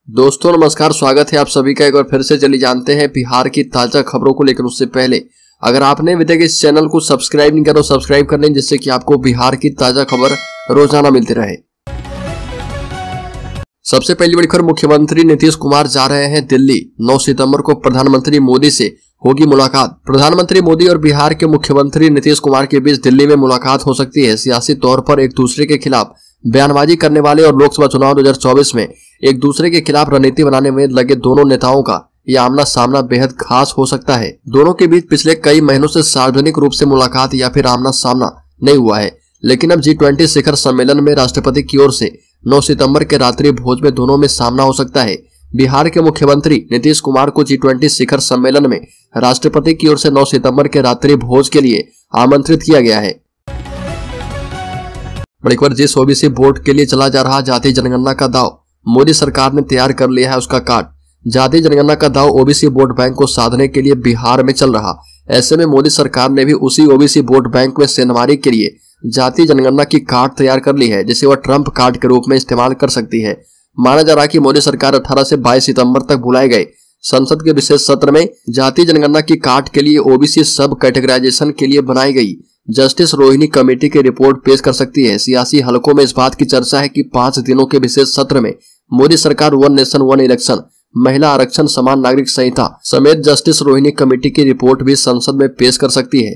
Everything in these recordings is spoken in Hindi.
दोस्तों नमस्कार, स्वागत है आप सभी का एक बार फिर से। चलिए जानते हैं बिहार की ताजा खबरों को लेकर। उससे पहले अगर आपने अभी तक इस चैनल को सब्सक्राइब नहीं करा तो सब्सक्राइब कर लें, जिससे कि आपको बिहार की ताजा खबर रोजाना मिलती रहे। सबसे पहली बड़ी खबर, मुख्यमंत्री नीतीश कुमार जा रहे हैं दिल्ली। 9 सितंबर को प्रधानमंत्री मोदी से होगी मुलाकात। प्रधानमंत्री मोदी और बिहार के मुख्यमंत्री नीतीश कुमार के बीच दिल्ली में मुलाकात हो सकती है। सियासी तौर पर एक दूसरे के खिलाफ बयानबाजी करने वाले और लोकसभा चुनाव 2024 में एक दूसरे के खिलाफ रणनीति बनाने में लगे दोनों नेताओं का यह आमना सामना बेहद खास हो सकता है। दोनों के बीच पिछले कई महीनों से सार्वजनिक रूप से मुलाकात या फिर आमना सामना नहीं हुआ है, लेकिन अब G20 शिखर सम्मेलन में राष्ट्रपति की ओर से 9 सितंबर के रात्रि भोज में दोनों में सामना हो सकता है। बिहार के मुख्यमंत्री नीतीश कुमार को G20 शिखर सम्मेलन में राष्ट्रपति की ओर से 9 सितंबर के रात्रि भोज के लिए आमंत्रित किया गया है। बड़ी खबर, जिस ओबीसी बोर्ड के लिए चला जा रहा जाति जनगणना का दाव मोदी सरकार ने तैयार कर लिया है उसका कार्ड। जाति जनगणना का दाव ओबीसी वोट बैंक को साधने के लिए बिहार में चल रहा। ऐसे में मोदी सरकार ने भी उसी ओबीसी वोट बैंक में सेंधमारी के लिए जाति जनगणना की कार्ड तैयार कर ली है, जिसे वह ट्रम्प कार्ड के रूप में इस्तेमाल कर सकती है। माना जा रहा है कि मोदी सरकार 18 से 22 सितंबर तक बुलाए गए संसद के विशेष सत्र में जाति जनगणना की कार्ड के लिए ओबीसी सब कैटेगराइजेशन के लिए बनाई गई जस्टिस रोहिणी कमेटी की रिपोर्ट पेश कर सकती है। सियासी हलकों में इस बात की चर्चा है कि 5 दिनों के विशेष सत्र में मोदी सरकार वन नेशन वन इलेक्शन, महिला आरक्षण, समान नागरिक संहिता समेत जस्टिस रोहिणी कमेटी की रिपोर्ट भी संसद में पेश कर सकती है।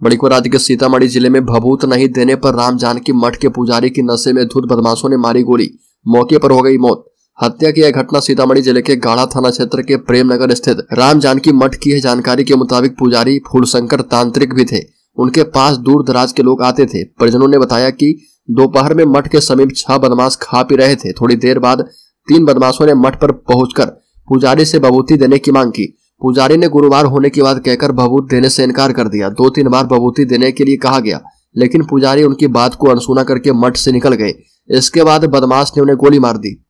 बड़ी खबर, राज्य के सीतामढ़ी जिले में भभूत नहीं देने पर राम जानकी मठ के पुजारी की नशे में धुत बदमाशों ने मारी गोली, मौके पर हो गई मौत। हत्या की यह घटना सीतामढ़ी जिले के गाढ़ा थाना क्षेत्र के प्रेम नगर स्थित राम जानकी मठ की है। जानकारी के मुताबिक पुजारी फूलशंकर तांत्रिक भी थे। उनके पास दूर दराज के लोग आते थे। परिजनों ने बताया कि दोपहर में मठ के समीप 6 बदमाश खा पी रहे थे। थोड़ी देर बाद 3 बदमाशों ने मठ पर पहुंचकर पुजारी से भभूति देने की मांग की। पुजारी ने गुरुवार होने की बात कहकर भभूत देने से इनकार कर दिया। 2-3 बार भभूति देने के लिए कहा गया, लेकिन पुजारी उनकी बात को अनसुना करके मठ से निकल गए। इसके बाद बदमाश ने उन्हें गोली मार दी।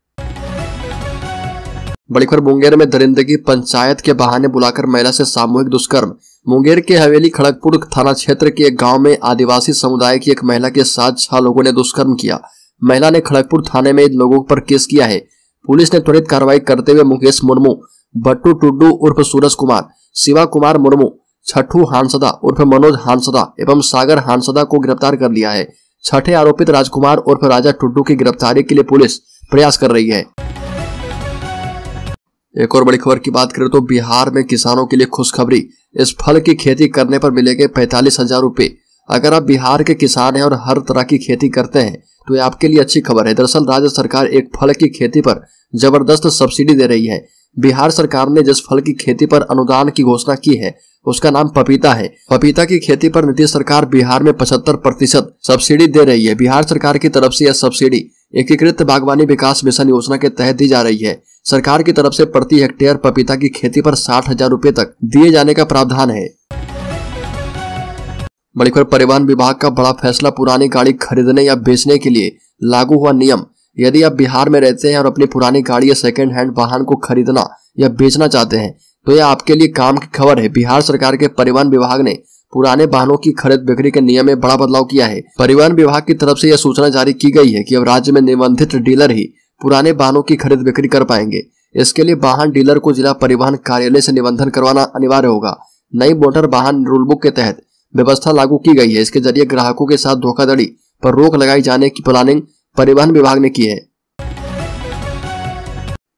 बड़ी खबर, मुंगेर में दरिंदगी पंचायत के बहाने बुलाकर महिला से सामूहिक दुष्कर्म। मुंगेर के हवेली खड़गपुर थाना क्षेत्र के एक गांव में आदिवासी समुदाय की एक महिला के साथ 6 लोगों ने दुष्कर्म किया। महिला ने खड़गपुर थाने में इन लोगों पर केस किया है। पुलिस ने त्वरित कार्रवाई करते हुए मुकेश मुर्मू, बट्टू टुड्डू उर्फ सूरज कुमार, शिवा कुमार मुर्मू, छठू हांसदा उर्फ मनोज हांसदा एवं सागर हांसदा को गिरफ्तार कर लिया है। छठे आरोपित राजकुमार उर्फ राजा टुड्डू की गिरफ्तारी के लिए पुलिस प्रयास कर रही है। एक और बड़ी खबर की बात करें तो बिहार में किसानों के लिए खुशखबरी। इस फल की खेती करने पर मिलेंगे 45,000 रुपए। अगर आप बिहार के किसान हैं और हर तरह की खेती करते हैं तो ये आपके लिए अच्छी खबर है। दरअसल राज्य सरकार एक फल की खेती पर जबरदस्त सब्सिडी दे रही है। बिहार सरकार ने जिस फल की खेती पर अनुदान की घोषणा की है उसका नाम पपीता है। पपीता की खेती पर नीतीश सरकार बिहार में 75% सब्सिडी दे रही है। बिहार सरकार की तरफ से यह सब्सिडी एकीकृत बागवानी विकास मिशन योजना के तहत दी जा रही है। सरकार की तरफ से प्रति हेक्टेयर पपीता की खेती पर 60,000 रुपए तक दिए जाने का प्रावधान है। बड़ी खबर, परिवहन विभाग का बड़ा फैसला। पुरानी गाड़ी खरीदने या बेचने के लिए लागू हुआ नियम। यदि आप बिहार में रहते हैं और अपनी पुरानी गाड़ी या सेकेंड हैंड वाहन को खरीदना या बेचना चाहते हैं तो यह आपके लिए काम की खबर है। बिहार सरकार के परिवहन विभाग ने पुराने वाहनों की खरीद बिक्री के नियम में बड़ा बदलाव किया है। परिवहन विभाग की तरफ से यह सूचना जारी की गई है कि अब राज्य में निबंधित डीलर ही पुराने वाहनों की खरीद बिक्री कर पाएंगे। इसके लिए वाहन डीलर को जिला परिवहन कार्यालय से निबंधन करवाना अनिवार्य होगा। नई मोटर वाहन रूलबुक के तहत व्यवस्था लागू की गई है। इसके जरिए ग्राहकों के साथ धोखाधड़ी पर रोक लगाई जाने की प्लानिंग परिवहन विभाग ने की है।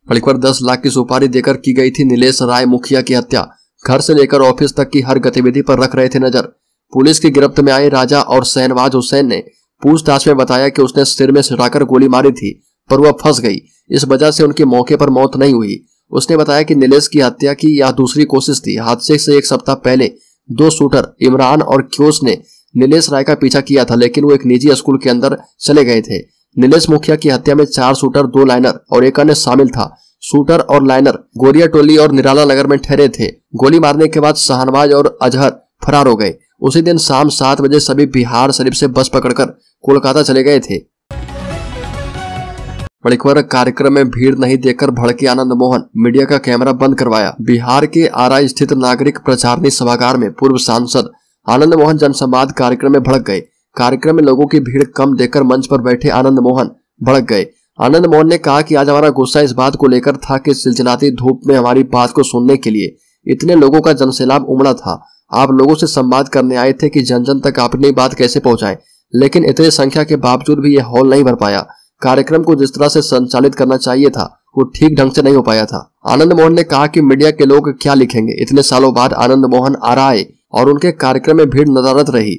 बड़ी खबर, 10 लाख की सुपारी देकर की गई थी नीलेश राय मुखिया की हत्या। घर से लेकर ऑफिस तक की हर गतिविधि पर रख रहे थे नजर। पुलिस की गिरफ्त में आए राजा और शहनवाज हुसैन ने पूछताछ में बताया कि उसने सिर में सटाकर गोली मारी थी, पर वह फंस गई। इस वजह से उनकी मौके पर मौत नहीं हुई। उसने बताया कि नीलेश की हत्या की यह दूसरी कोशिश थी। हादसे से 1 सप्ताह पहले 2 शूटर इमरान और क्योस ने नीलेश राय का पीछा किया था, लेकिन वो एक निजी स्कूल के अंदर चले गए थे। नीलेश मुखिया की हत्या में 4 शूटर, 2 लाइनर और एक अन्य शामिल था। शूटर और लाइनर गोरिया टोली और निराला नगर में ठहरे थे। गोली मारने के बाद शहनवाज और अजहर फरार हो गए। उसी दिन शाम 7 बजे सभी बिहार शरीफ से बस पकड़कर कोलकाता चले गए थे। बड़ी खबर, कार्यक्रम में भीड़ नहीं देखकर भड़के आनंद मोहन, मीडिया का कैमरा बंद करवाया। बिहार के आरा स्थित नागरिक प्रचारणी सभागार में पूर्व सांसद आनंद मोहन जनसंवाद कार्यक्रम में भड़क गए। कार्यक्रम में लोगों की भीड़ कम देखकर मंच पर बैठे आनंद मोहन भड़क गए। आनंद मोहन ने कहा कि आज हमारा गुस्सा इस बात को लेकर था कि चिलचिलाती धूप में हमारी बात को सुनने के लिए इतने लोगों का जनसैलाब उमड़ा था। आप लोगों से संवाद करने आए थे कि जन जन तक अपनी बात कैसे पहुंचाएं, लेकिन इतनी संख्या के बावजूद भी यह हॉल नहीं भर पाया। कार्यक्रम को जिस तरह से संचालित करना चाहिए था वो ठीक ढंग से नहीं हो पाया था। आनंद मोहन ने कहा कि मीडिया के लोग क्या लिखेंगे। इतने सालों बाद आनंद मोहन आ रहा है और उनके कार्यक्रम में भीड़ नदारद रही।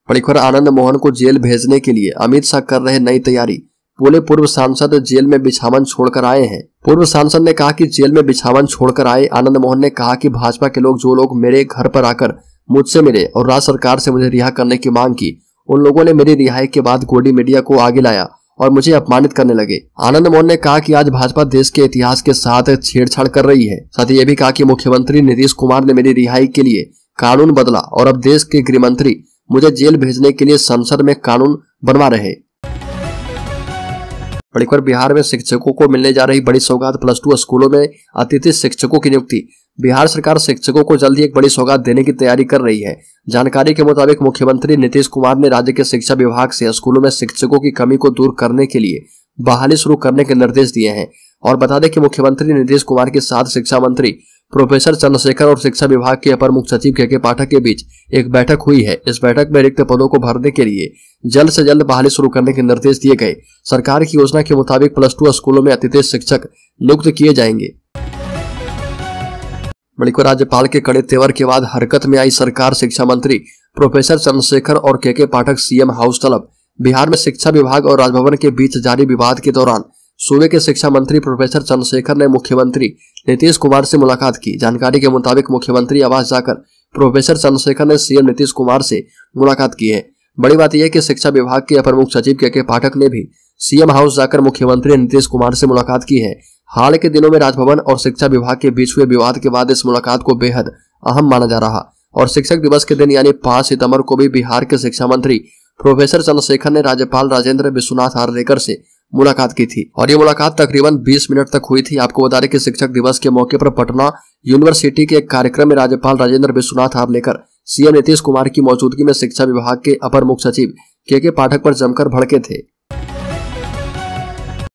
बड़ी खबर, आनंद मोहन को जेल भेजने के लिए अमित शाह कर रहे नई तैयारी। बोले पूर्व सांसद जेल में बिछावन छोड़कर आए हैं। पूर्व सांसद ने कहा कि जेल में बिछावन छोड़कर आए आनंद मोहन ने कहा कि भाजपा के लोग जो लोग मेरे घर पर आकर मुझसे मिले और राज्य सरकार से मुझे रिहा करने की मांग की, उन लोगों ने मेरी रिहाई के बाद गोदी मीडिया को आगे लाया और मुझे अपमानित करने लगे। आनंद मोहन ने कहा कि आज भाजपा देश के इतिहास के साथ छेड़छाड़ कर रही है। साथ ही यह भी कहा कि मुख्यमंत्री नीतीश कुमार ने मेरी रिहाई के लिए कानून बदला और अब देश के गृह मंत्री मुझे जेल भेजने के लिए संसद में कानून बनवा रहे। बड़ी खबर, बिहार में शिक्षकों को मिलने जा रही बड़ी सौगात। +2 स्कूलों में अतिथि शिक्षकों की नियुक्ति। बिहार सरकार शिक्षकों को जल्दी एक बड़ी सौगात देने की तैयारी कर रही है। जानकारी के मुताबिक मुख्यमंत्री नीतीश कुमार ने राज्य के शिक्षा विभाग से स्कूलों में शिक्षकों की कमी को दूर करने के लिए बहाली शुरू करने के निर्देश दिए हैं। और बता दें कि मुख्यमंत्री नीतीश कुमार के साथ शिक्षा मंत्री प्रोफेसर चंद्रशेखर और शिक्षा विभाग के अपर मुख्य सचिव के पाठक के बीच एक बैठक हुई है। इस बैठक में रिक्त पदों को भरने के लिए जल्द से जल्द बहाली शुरू करने के निर्देश दिए गए। सरकार की योजना के मुताबिक +2 स्कूलों में अतिथि शिक्षक नियुक्त किए जाएंगे। बड़ी खबर, राज्यपाल के कड़े तेवर के बाद हरकत में आई सरकार। शिक्षा मंत्री प्रोफेसर चंद्रशेखर और के पाठक सीएम हाउस तलब। बिहार में शिक्षा विभाग और राजभवन के बीच जारी विवाद के दौरान सूबे के शिक्षा मंत्री प्रोफेसर चंद्रशेखर ने मुख्यमंत्री नीतीश कुमार से मुलाकात की। जानकारी के मुताबिक मुख्यमंत्री आवास जाकर प्रोफेसर चंद्रशेखर ने सीएम नीतीश कुमार से मुलाकात की है। बड़ी बात यह है कि शिक्षा विभाग के अपर मुख्य सचिव के पाठक ने भी सीएम हाउस जाकर मुख्यमंत्री नीतीश कुमार से मुलाकात की है। हाल के दिनों में राजभवन और शिक्षा विभाग के बीच हुए विवाद के बाद इस मुलाकात को बेहद अहम माना जा रहा और शिक्षक दिवस के दिन यानी 5 सितंबर को भी बिहार के शिक्षा मंत्री प्रोफेसर चंद्रशेखर ने राज्यपाल राजेंद्र विश्वनाथ आर्लेकर से मुलाकात की थी और ये मुलाकात तकरीबन 20 मिनट तक हुई थी। आपको बता दें कि शिक्षक दिवस के मौके पर पटना यूनिवर्सिटी के एक कार्यक्रम में राज्यपाल राजेंद्र विश्वनाथ आर्लेकर सीएम नीतीश कुमार की मौजूदगी में शिक्षा विभाग के अपर मुख्य सचिव के पाठक पर जमकर भड़के थे।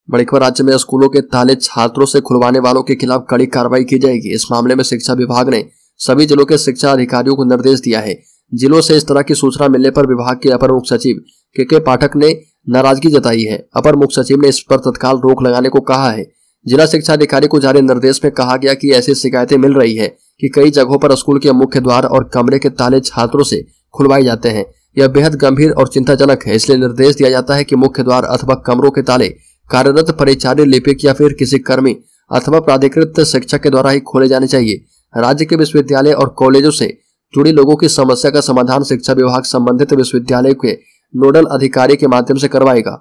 बड़ी खबर, राज्य में स्कूलों के ताले छात्रों से खुलवाने वालों के खिलाफ कड़ी कार्रवाई की जाएगी। इस मामले में शिक्षा विभाग ने सभी जिलों के शिक्षा अधिकारियों को निर्देश दिया है। जिलों से इस तरह की सूचना मिलने पर विभाग के अपर मुख्य सचिव के पाठक ने नाराजगी जताई है। अपर मुख्य सचिव ने इस पर तत्काल रोक लगाने को कहा है। जिला शिक्षा अधिकारी को जारी निर्देश में कहा गया कि ऐसी शिकायतें मिल रही है कि कई जगहों पर स्कूल के मुख्य द्वार और कमरे के ताले छात्रों से खुलवाए जाते हैं। यह बेहद गंभीर और चिंताजनक है। इसलिए निर्देश दिया जाता है कि मुख्य द्वार अथवा कमरों के ताले कार्यरत परिचारी, लिपिक या फिर किसी कर्मी अथवा प्राधिकृत शिक्षक के द्वारा ही खोले जाने चाहिए। राज्य के विश्वविद्यालय और कॉलेजों से जुड़ी लोगों की समस्या का समाधान शिक्षा विभाग संबंधित विश्वविद्यालय के नोडल अधिकारी के माध्यम से करवाएगा।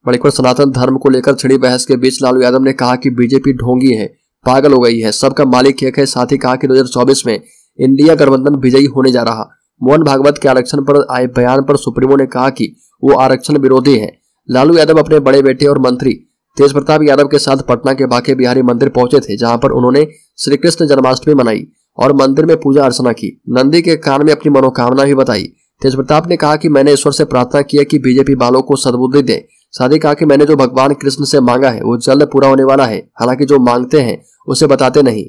बड़ी खबर, सनातन धर्म को लेकर छिड़ी बहस के बीच लालू यादव ने कहा कि बीजेपी ढोंगी है, पागल हो गई है, सबका मालिक एक है। साथ ही कहा कि 2024 में इंडिया गठबंधन विजयी होने जा रहा। मोहन भागवत के आरक्षण पर आए बयान पर सुप्रीमो ने कहा कि वो आरक्षण विरोधी है। लालू यादव अपने बड़े बेटे और मंत्री तेज प्रताप यादव के साथ पटना के बांके बिहारी मंदिर पहुंचे थे, जहां पर उन्होंने श्री कृष्ण जन्माष्टमी मनाई और मंदिर में पूजा अर्चना की। नंदी के कान में अपनी मनोकामना भी बताई। तेज प्रताप ने कहा कि मैंने ईश्वर से प्रार्थना की है कि बीजेपी वालों को सद्बुद्धि दे। साथ ही कहा कि मैंने जो भगवान कृष्ण से मांगा है वो जल्द पूरा होने वाला है। हालांकि जो मांगते हैं उसे बताते नहीं।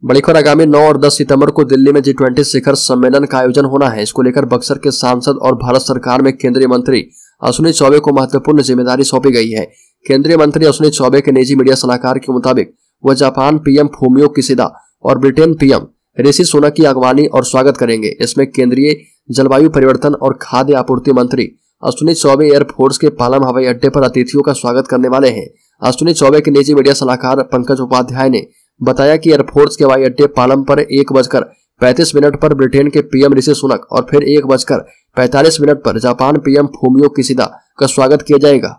बड़ी खबर, आगामी 9 और 10 सितंबर को दिल्ली में G20 शिखर सम्मेलन का आयोजन होना है। इसको लेकर बक्सर के सांसद और भारत सरकार में केंद्रीय मंत्री अश्विनी चौबे को महत्वपूर्ण जिम्मेदारी सौंपी गई है। केंद्रीय मंत्री अश्विनी चौबे के निजी मीडिया सलाहकार के मुताबिक वह जापान पीएम फूमियो किशिदा और ब्रिटेन पीएम ऋषि सुनक की अगवानी और स्वागत करेंगे। इसमें केंद्रीय जलवायु परिवर्तन और खाद्य आपूर्ति मंत्री अश्विनी चौबे एयरफोर्स के पालम हवाई अड्डे पर अतिथियों का स्वागत करने वाले हैं। अश्विनी चौबे के निजी मीडिया सलाहकार पंकज उपाध्याय ने बताया कि एयरफोर्स के हवाई अड्डे पालम पर 1:35 पर ब्रिटेन के पीएम ऋषि सुनक और फिर 1:45 पर जापान पीएम फूमियो किशिदा का स्वागत किया जाएगा।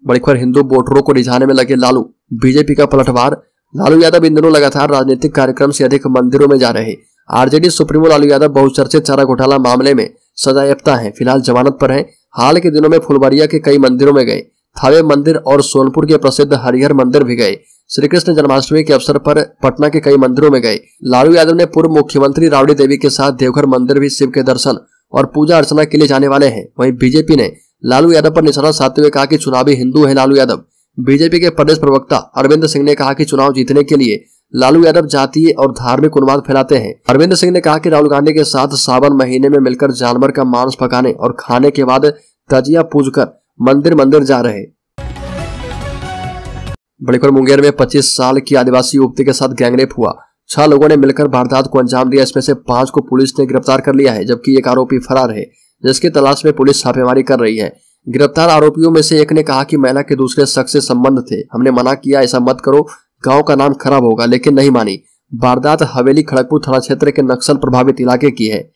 बड़ी खबर, हिंदू वोटरों को रिझाने में लगे लालू, बीजेपी का पलटवार। लालू यादव इन दिनों लगातार राजनीतिक कार्यक्रम से अधिक मंदिरों में जा रहे। आरजेडी सुप्रीमो लालू यादव बहुचर्चित चारा घोटाला मामले में सजायाफ्ता हैं, फिलहाल जमानत पर हैं। हाल के दिनों में फुलवारिया के कई मंदिरों में गए, थावे मंदिर और सोनपुर के प्रसिद्ध हरिहर मंदिर भी गए। श्री कृष्ण जन्माष्टमी के अवसर पर पटना के कई मंदिरों में गए। लालू यादव ने पूर्व मुख्यमंत्री राबड़ी देवी के साथ देवघर मंदिर भी शिव के दर्शन और पूजा अर्चना के लिए जाने वाले हैं। वहीं बीजेपी ने लालू यादव पर निशाना साधते हुए कहा कि चुनावी हिंदू है लालू यादव। बीजेपी के प्रदेश प्रवक्ता अरविंद सिंह ने कहा कि चुनाव जीतने के लिए लालू यादव जातीय और धार्मिक उन्माद फैलाते हैं। अरविंद सिंह ने कहा कि राहुल गांधी के साथ सावन महीने में मिलकर जानवर का मांस पकाने और खाने के बाद तजिया पूजकर मंदिर मंदिर जा रहे। बड़ी खबर मुंगेर में 25 साल की आदिवासी युवती के साथ गैंगरेप हुआ। 6 लोगों ने मिलकर वारदात को अंजाम दिया। इसमें से 5 को पुलिस ने गिरफ्तार कर लिया है, जबकि एक आरोपी फरार है, जिसकी तलाश में पुलिस छापेमारी कर रही है। गिरफ्तार आरोपियों में से एक ने कहा कि महिला के दूसरे शख्स से संबंध थे। हमने मना किया, ऐसा मत करो, गांव का नाम खराब होगा, लेकिन नहीं मानी। वारदात हवेली खड़गपुर थाना क्षेत्र के नक्सल प्रभावित इलाके की है।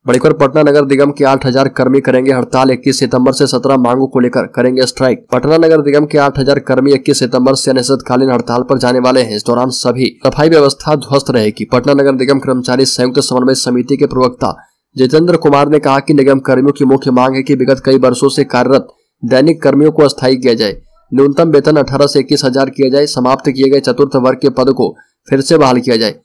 बड़ी खबर पटना नगर निगम के 8000 कर्मी करेंगे हड़ताल। 21 सितंबर से 17 मांगों को लेकर करेंगे स्ट्राइक। पटना नगर निगम के 8000 कर्मी 21 सितंबर से अनिश्चितकालीन हड़ताल पर जाने वाले हैं। इस दौरान सभी सफाई व्यवस्था ध्वस्त रहेगी। पटना नगर निगम कर्मचारी संयुक्त समन्वय समिति के प्रवक्ता जितेंद्र कुमार ने कहा कि निगम कर्मियों की मुख्य मांग है कि विगत कई वर्षों से कार्यरत दैनिक कर्मियों को अस्थायी किया जाए। न्यूनतम वेतन 18 से 21 हजार किया जाए। समाप्त किए गए चतुर्थ वर्ग के पद को फिर से बहाल किया जाए।